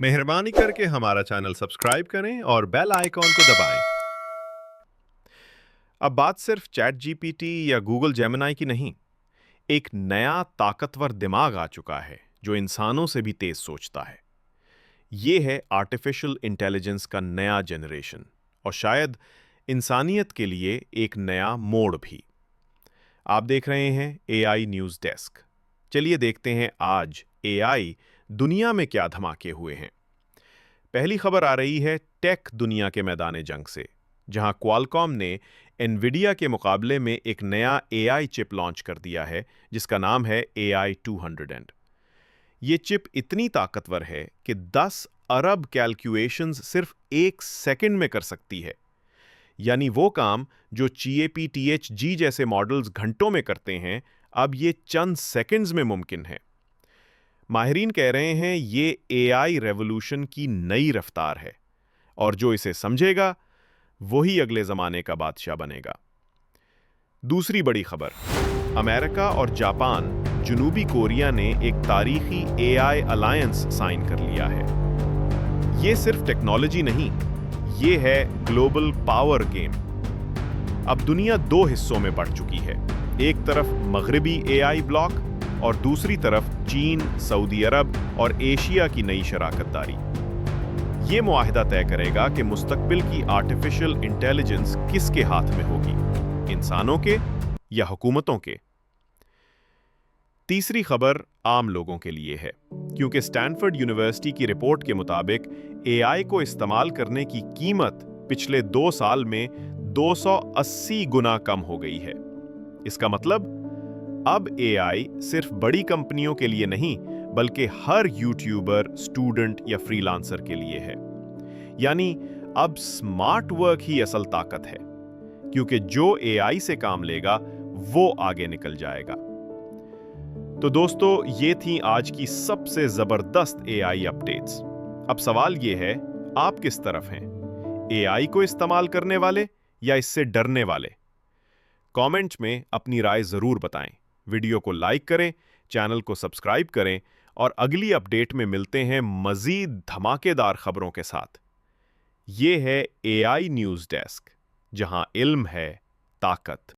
मेहरबानी करके हमारा चैनल सब्सक्राइब करें और बेल आइकॉन को दबाएं। अब बात सिर्फ चैट जीपीटी या गूगल जेमिनाई की नहीं, एक नया ताकतवर दिमाग आ चुका है जो इंसानों से भी तेज सोचता है। ये है आर्टिफिशियल इंटेलिजेंस का नया जनरेशन और शायद इंसानियत के लिए एक नया मोड़ भी। आप देख रहे हैं एआई न्यूज़ डेस्क। चलिए देखते हैं आज एआई दुनिया में क्या धमाके हुए हैं। पहली खबर आ रही है टेक दुनिया के मैदान जंग से, जहां क्वालकॉम ने एनवीडिया के मुकाबले में एक नया एआई चिप लॉन्च कर दिया है जिसका नाम है AI 200। ये चिप इतनी ताकतवर है कि 10 अरब कैलकुलेशंस सिर्फ 1 सेकंड में कर सकती है। यानी वो काम जो GAPTH-G जैसे मॉडल्स घंटों में करते हैं, अब ये चंद सेकंड्स में मुमकिन है। माहिरीन कह रहे हैं ये एआई रेवोल्यूशन की नई रफ्तार है और जो इसे समझेगा वही अगले जमाने का बादशाह बनेगा। दूसरी बड़ी खबर, अमेरिका और जापान, जनूबी कोरिया ने एक तारीखी एआई अलायंस साइन कर लिया है। ये सिर्फ टेक्नोलॉजी नहीं, ये है ग्लोबल पावर गेम। अब दुनिया दो हिस्सों में बढ़ चुकी है, एक तरफ मगरबी एआई ब्लॉक और दूसरी तरफ चीन, सऊदी अरब और एशिया की नई शराकतदारी। ये मुआहिदा तय करेगा कि मुस्तकबिल की आर्टिफिशियल इंटेलिजेंस किसके हाथ में होगी, इंसानों के या हुकूमतों के। तीसरी खबर आम लोगों के लिए है, क्योंकि स्टैनफोर्ड यूनिवर्सिटी की रिपोर्ट के मुताबिक एआई को इस्तेमाल करने की कीमत पिछले 2 साल में 280 गुना कम हो गई है। इसका मतलब अब एआई सिर्फ बड़ी कंपनियों के लिए नहीं, बल्कि हर यूट्यूबर, स्टूडेंट या फ्रीलांसर के लिए है। यानी अब स्मार्ट वर्क ही असल ताकत है, क्योंकि जो एआई से काम लेगा वो आगे निकल जाएगा। तो दोस्तों, ये थी आज की सबसे जबरदस्त एआई अपडेट्स। अब सवाल ये है, आप किस तरफ हैं? एआई को इस्तेमाल करने वाले या इससे डरने वाले? कमेंट में अपनी राय जरूर बताएं। वीडियो को लाइक करें, चैनल को सब्सक्राइब करें और अगली अपडेट में मिलते हैं मजीद धमाकेदार खबरों के साथ। ये है एआई न्यूज़ डेस्क, जहां इल्म है ताकत।